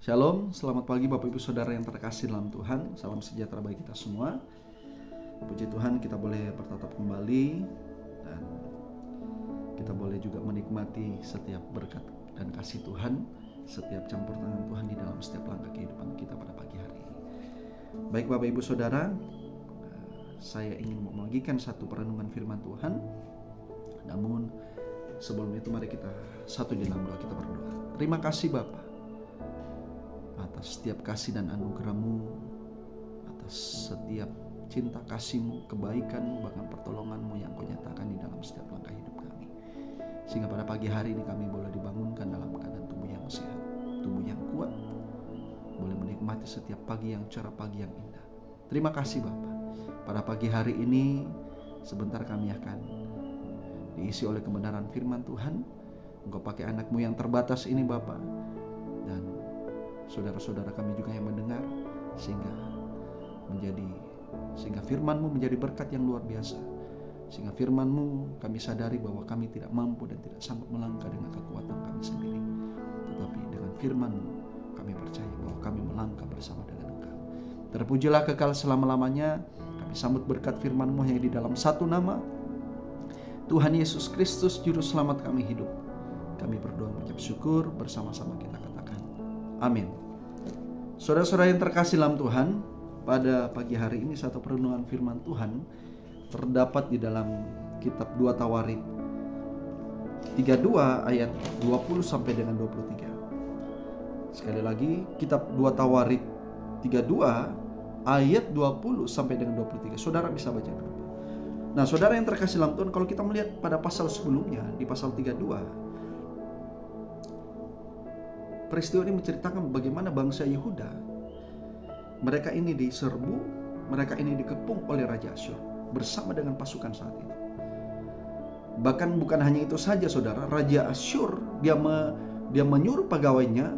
Shalom, selamat pagi Bapak Ibu Saudara yang terkasih dalam Tuhan. Salam sejahtera bagi kita semua. Puji Tuhan, kita boleh bertatap kembali dan kita boleh juga menikmati setiap berkat dan kasih Tuhan, setiap campur tangan Tuhan di dalam setiap langkah kehidupan kita pada pagi hari ini. Baik Bapak Ibu Saudara, saya ingin membagikan satu perenungan firman Tuhan. Namun sebelum itu mari kita satu di dalam doa, kita berdoa. Terima kasih Bapa atas setiap kasih dan anugerah-Mu, atas setiap cinta kasih-Mu, kebaikan-Mu, bahkan pertolongan-Mu yang Kau nyatakan di dalam setiap langkah hidup kami. Sehingga pada pagi hari ini kami boleh dibangunkan dalam keadaan tubuh yang sehat, tubuh yang kuat, boleh menikmati setiap pagi yang cerah, pagi yang indah. Terima kasih Bapa. Pada pagi hari ini sebentar kami akan diisi oleh kebenaran firman Tuhan. Engkau pakai anak-Mu yang terbatas ini Bapa, dan saudara-saudara kami juga yang mendengar, sehingga firman-Mu menjadi berkat yang luar biasa. Sehingga firman-Mu kami sadari bahwa kami tidak mampu dan tidak sanggup melangkah dengan kekuatan kami sendiri. Tetapi dengan firman-Mu kami percaya bahwa kami melangkah bersama dengan Engkau. Terpujilah kekal selama-lamanya. Kami sambut berkat firman-Mu yang di dalam satu nama, Tuhan Yesus Kristus Juru Selamat kami hidup. Kami berdoa mengucap syukur, bersama-sama kita katakan amin. Saudara-saudara yang terkasih dalam Tuhan, pada pagi hari ini satu perenungan firman Tuhan terdapat di dalam kitab 2 Tawarik 32 ayat 20 sampai dengan 23. Sekali lagi, kitab 2 Tawarik 32 ayat 20 sampai dengan 23. Saudara bisa baca dulu. Nah, saudara yang terkasih dalam Tuhan, kalau kita melihat pada pasal sebelumnya, di pasal 32, peristiwa ini menceritakan bagaimana bangsa Yehuda, mereka ini diserbu, mereka ini dikepung oleh Raja Asyur bersama dengan pasukan saat itu. Bahkan bukan hanya itu saja saudara, Raja Asyur dia menyuruh pegawainya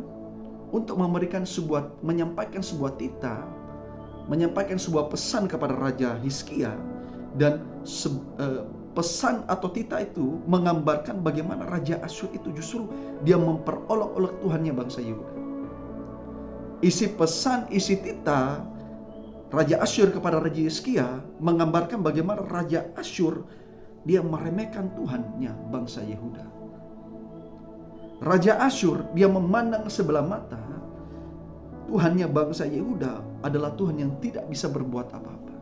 untuk menyampaikan sebuah titah, menyampaikan sebuah pesan kepada Raja Hizkia, dan pesan atau titah itu menggambarkan bagaimana Raja Asyur itu justru dia memperolok-olok Tuhannya bangsa Yehuda. Isi pesan, isi titah Raja Asyur kepada Raja Hizkia menggambarkan bagaimana Raja Asyur dia meremehkan Tuhannya bangsa Yehuda. Raja Asyur dia memandang sebelah mata Tuhannya bangsa Yehuda adalah Tuhan yang tidak bisa berbuat apa-apa.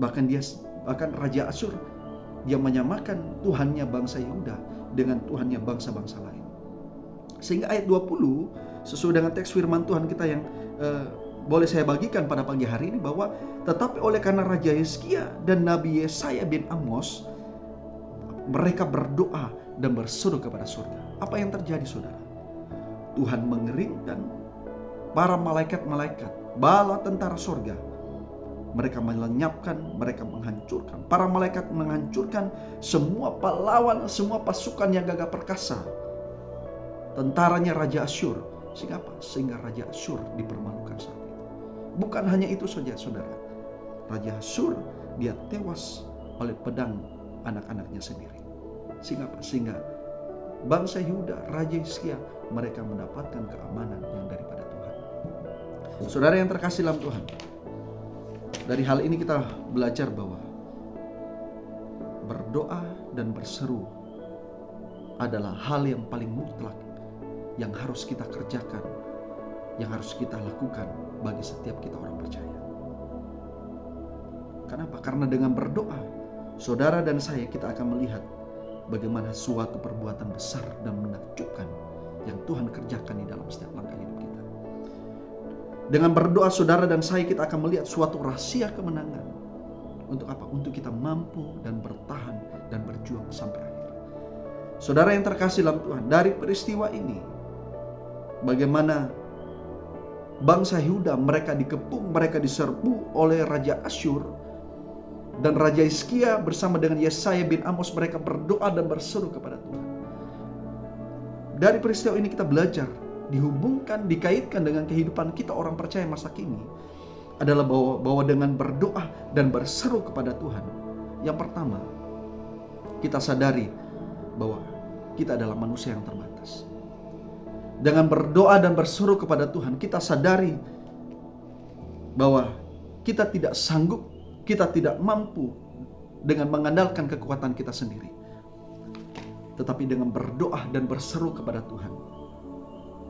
Bahkan Raja Asyur dia menyamakan Tuhannya bangsa Yehuda dengan Tuhannya bangsa-bangsa lain. Sehingga ayat 20 sesuai dengan teks firman Tuhan kita yang boleh saya bagikan pada pagi hari ini, bahwa tetapi oleh karena Raja Hizkia dan Nabi Yesaya bin Amos, mereka berdoa dan berseru kepada surga. Apa yang terjadi saudara? Tuhan mengeringkan para malaikat-malaikat, bala tentara surga. Mereka melenyapkan, mereka menghancurkan. Para malaikat menghancurkan semua pahlawan, semua pasukan yang gagah perkasa, tentaranya Raja Asyur. Sehingga apa? Sehingga Raja Asyur dipermalukan saat itu. Bukan hanya itu saja saudara, Raja Asyur dia tewas oleh pedang anak-anaknya sendiri. Sehingga apa? Sehingga bangsa Yehuda, Raja Hizkia, mereka mendapatkan keamanan yang daripada Tuhan. Saudara yang terkasih dalam Tuhan, dari hal ini kita belajar bahwa berdoa dan berseru adalah hal yang paling mutlak yang harus kita kerjakan, yang harus kita lakukan bagi setiap kita orang percaya. Kenapa? Karena dengan berdoa, saudara dan saya kita akan melihat bagaimana suatu perbuatan besar dan menakjubkan yang Tuhan kerjakan di dalam setiap langkah hidup kita. Dengan berdoa saudara dan saya kita akan melihat suatu rahasia kemenangan. Untuk apa? Untuk kita mampu dan bertahan dan berjuang sampai akhir. Saudara yang terkasih dalam Tuhan, dari peristiwa ini, bagaimana bangsa Yehuda mereka dikepung, mereka diserbu oleh Raja Asyur, dan Raja Hizkia bersama dengan Yesaya bin Amos mereka berdoa dan berseru kepada Tuhan. Dari peristiwa ini kita belajar, dihubungkan, dikaitkan dengan kehidupan kita orang percaya masa kini adalah bahwa dengan berdoa dan berseru kepada Tuhan, yang pertama kita sadari bahwa kita adalah manusia yang terbatas. Dengan berdoa dan berseru kepada Tuhan, kita sadari bahwa kita tidak sanggup, kita tidak mampu dengan mengandalkan kekuatan kita sendiri. Tetapi dengan berdoa dan berseru kepada Tuhan,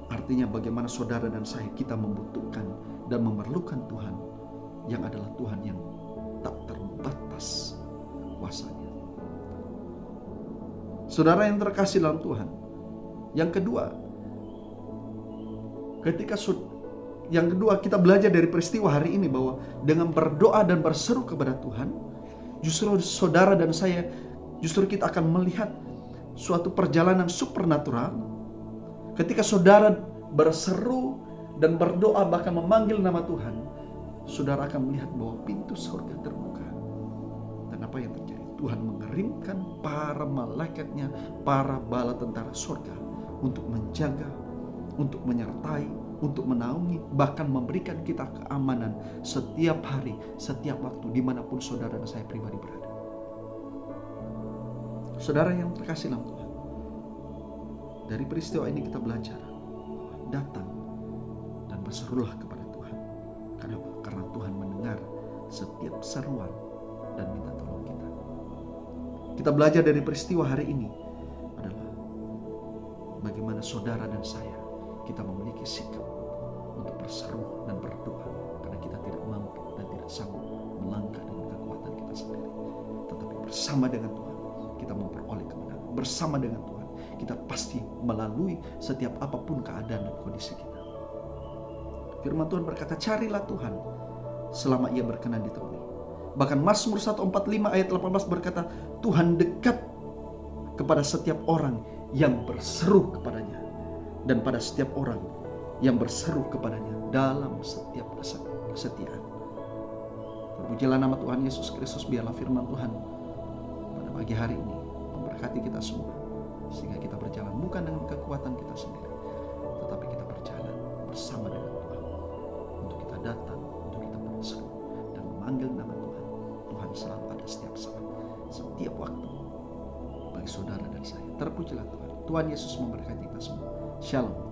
artinya bagaimana saudara dan saya, kita membutuhkan dan memerlukan Tuhan yang adalah Tuhan yang tak terbatas kuasanya. Saudara yang terkasih dalam Tuhan, yang kedua, kita belajar dari peristiwa hari ini bahwa dengan berdoa dan berseru kepada Tuhan, justru saudara dan saya, justru kita akan melihat suatu perjalanan supernatural. Ketika saudara berseru dan berdoa bahkan memanggil nama Tuhan, saudara akan melihat bahwa pintu surga terbuka. Dan apa yang terjadi? Tuhan mengirimkan para malaikatnya, para bala tentara surga untuk menjaga, untuk menyertai, untuk menaungi, bahkan memberikan kita keamanan setiap hari, setiap waktu, dimanapun saudara dan saya pribadi berada. Saudara yang terkasih dalam Tuhan, dari peristiwa ini kita belajar, datang dan berserulah kepada Tuhan. Kenapa? Karena Tuhan mendengar setiap seruan dan minta tolong kita. Kita belajar dari peristiwa hari ini adalah bagaimana saudara dan saya, kita memiliki sikap untuk berseru dan berdoa, karena kita tidak mampu dan tidak sanggup melangkah dengan kekuatan kita sendiri. Tetapi bersama dengan Tuhan, kita memperoleh kemenangan. Bersama dengan Tuhan, kita pasti melalui setiap apapun keadaan dan kondisi kita. Firman Tuhan berkata, carilah Tuhan selama ia berkenan ditemui. Bahkan Mazmur 145 ayat 18 berkata, Tuhan dekat kepada setiap orang yang berseru kepadanya, dan pada setiap orang yang berseru kepadanya dalam setiap kesetiaan. Terpujilah nama Tuhan Yesus Kristus. Biarlah firman Tuhan pada pagi hari ini memberkati kita semua, sehingga kita berjalan bukan dengan kekuatan kita sendiri, tetapi kita berjalan bersama dengan Tuhan, untuk kita datang, untuk kita berseru dan memanggil nama Tuhan. Tuhan selalu ada setiap saat, setiap waktu bagi saudara dan saya. Terpujilah Tuhan. Tuhan Yesus memberkati kita semua. Shalom.